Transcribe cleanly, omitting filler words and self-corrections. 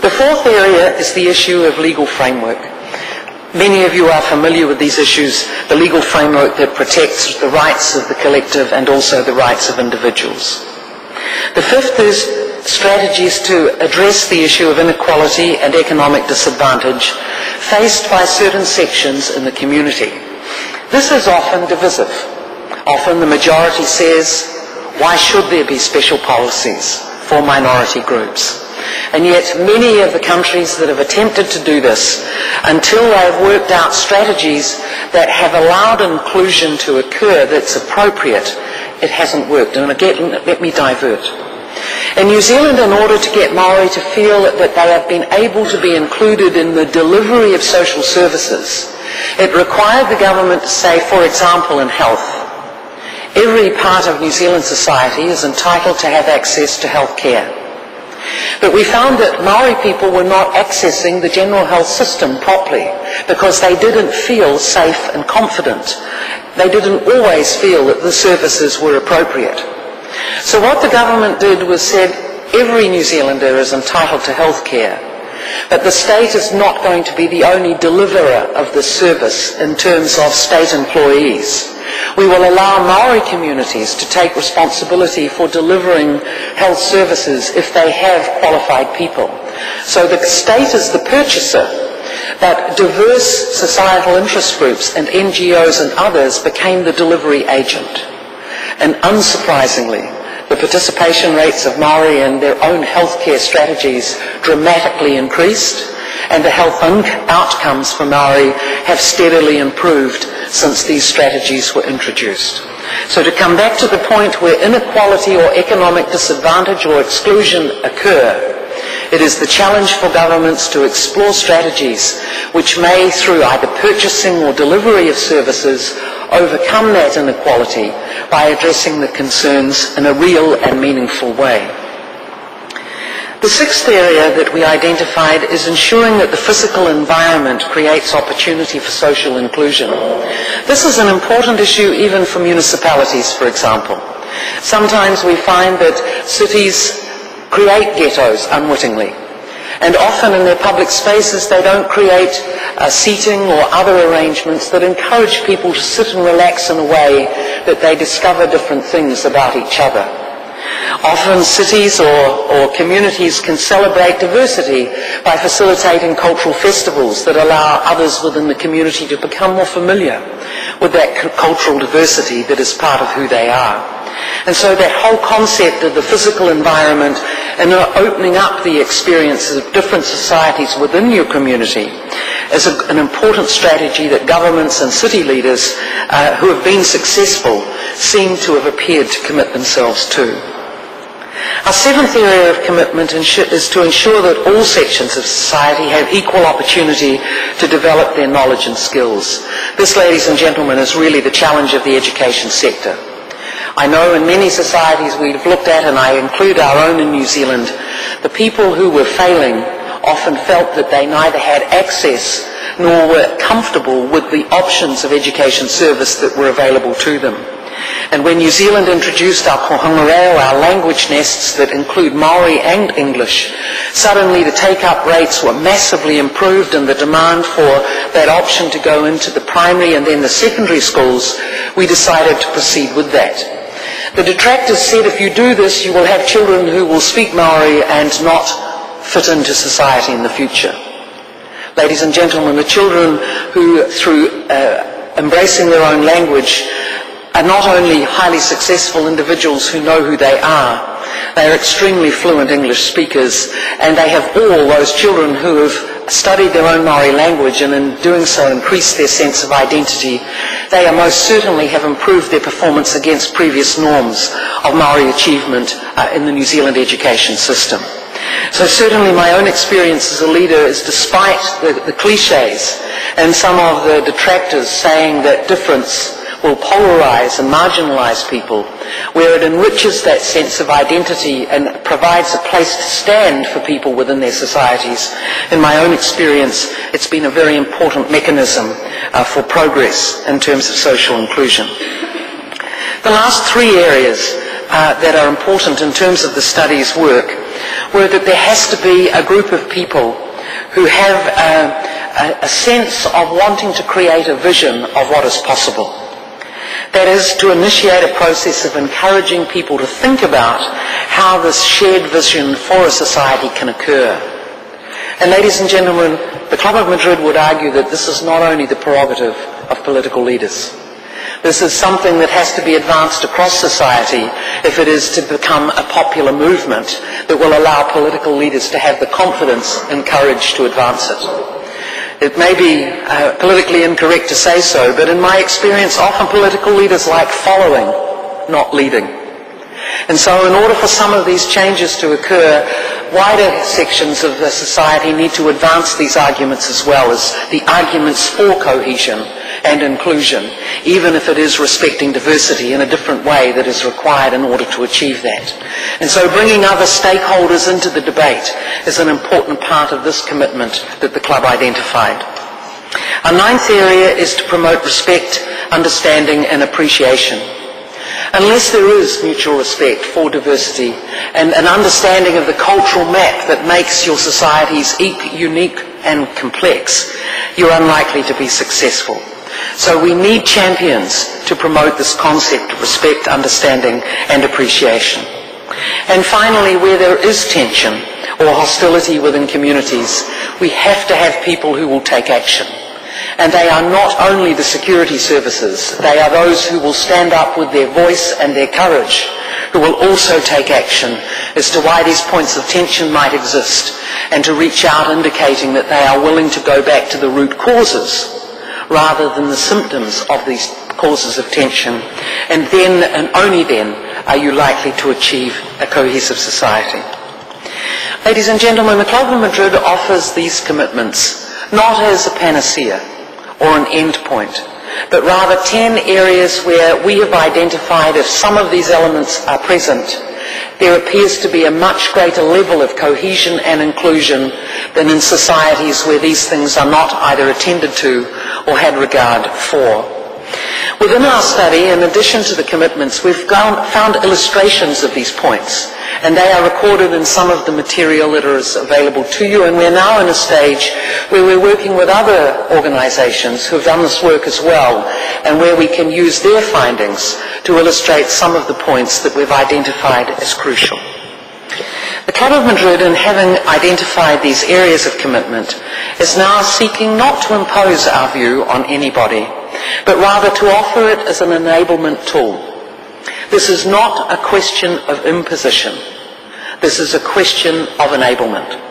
The fourth area is the issue of legal framework. Many of you are familiar with these issues, the legal framework that protects the rights of the collective and also the rights of individuals. The fifth is strategies to address the issue of inequality and economic disadvantage faced by certain sections in the community. This is often divisive. Often the majority says, why should there be special policies for minority groups? And yet many of the countries that have attempted to do this, until they've worked out strategies that have allowed inclusion to occur that's appropriate, it hasn't worked. And again, let me divert. In New Zealand, in order to get Maori to feel that they have been able to be included in the delivery of social services, it required the government to say, for example, in health, every part of New Zealand society is entitled to have access to health care. But we found that Maori people were not accessing the general health system properly because they didn't feel safe and confident. They didn't always feel that the services were appropriate. So what the government did was said, every New Zealander is entitled to health care, but the state is not going to be the only deliverer of this service in terms of state employees. We will allow Maori communities to take responsibility for delivering health services if they have qualified people. So the state is the purchaser, but diverse societal interest groups and NGOs and others became the delivery agent. And unsurprisingly, the participation rates of Maori in their own healthcare strategies dramatically increased, and the health outcomes for Maori have steadily improved since these strategies were introduced. So to come back to the point where inequality or economic disadvantage or exclusion occur, it is the challenge for governments to explore strategies which may, through either purchasing or delivery of services, overcome that inequality by addressing the concerns in a real and meaningful way. The sixth area that we identified is ensuring that the physical environment creates opportunity for social inclusion. This is an important issue even for municipalities, for example. Sometimes we find that cities create ghettos unwittingly, and often in their public spaces they don't create seating or other arrangements that encourage people to sit and relax in a way that they discover different things about each other. Often cities or communities can celebrate diversity by facilitating cultural festivals that allow others within the community to become more familiar with that cultural diversity that is part of who they are. And so that whole concept of the physical environment and opening up the experiences of different societies within your community is an important strategy that governments and city leaders who have been successful seem to have appeared to commit themselves to. Our seventh area of commitment is to ensure that all sections of society have equal opportunity to develop their knowledge and skills. This, ladies and gentlemen, is really the challenge of the education sector. I know in many societies we've looked at, and I include our own in New Zealand, the people who were failing often felt that they neither had access nor were comfortable with the options of education service that were available to them. And when New Zealand introduced our kohanga-reo, our language nests that include Maori and English, suddenly the take-up rates were massively improved, and the demand for that option to go into the primary and then the secondary schools, we decided to proceed with that. The detractors said if you do this, you will have children who will speak Maori and not fit into society in the future. Ladies and gentlemen, the children who, through embracing their own language, are not only highly successful individuals who know who they are are extremely fluent English speakers, and they have all those children who have studied their own Maori language and in doing so increased their sense of identity. They most certainly have improved their performance against previous norms of Maori achievement in the New Zealand education system. So certainly my own experience as a leader is, despite the cliches and some of the detractors saying that difference will polarize and marginalize people, where it enriches that sense of identity and provides a place to stand for people within their societies. In my own experience, it's been a very important mechanism for progress in terms of social inclusion. The last three areas that are important in terms of the study's work were that there has to be a group of people who have a sense of wanting to create a vision of what is possible. That is, to initiate a process of encouraging people to think about how this shared vision for a society can occur. And ladies and gentlemen, the Club of Madrid would argue that this is not only the prerogative of political leaders. This is something that has to be advanced across society if it is to become a popular movement that will allow political leaders to have the confidence and courage to advance it. It may be politically incorrect to say so, but in my experience, often political leaders like following, not leading. And so in order for some of these changes to occur, wider sections of the society need to advance these arguments as well as the arguments for cohesion and inclusion, even if it is respecting diversity in a different way that is required in order to achieve that. And so bringing other stakeholders into the debate is an important part of this commitment that the club identified. Our ninth area is to promote respect, understanding and appreciation. Unless there is mutual respect for diversity and an understanding of the cultural map that makes your societies unique and complex, you're unlikely to be successful. So we need champions to promote this concept of respect, understanding and appreciation. And finally, where there is tension or hostility within communities, we have to have people who will take action. And they are not only the security services, they are those who will stand up with their voice and their courage, who will also take action as to why these points of tension might exist, and to reach out indicating that they are willing to go back to the root causes rather than the symptoms of these causes of tension. And then, and only then, are you likely to achieve a cohesive society. Ladies and gentlemen, the Club of Madrid offers these commitments not as a panacea or an end point, but rather 10 areas where we have identified if some of these elements are present, there appears to be a much greater level of cohesion and inclusion than in societies where these things are not either attended to or had regard for. Within our study, in addition to the commitments, we've found illustrations of these points, and they are recorded in some of the material that is available to you, and we're now in a stage where we're working with other organizations who have done this work as well, and where we can use their findings to illustrate some of the points that we've identified as crucial. The Club of Madrid, in having identified these areas of commitment, is now seeking not to impose our view on anybody, but rather to offer it as an enablement tool. This is not a question of imposition. This is a question of enablement.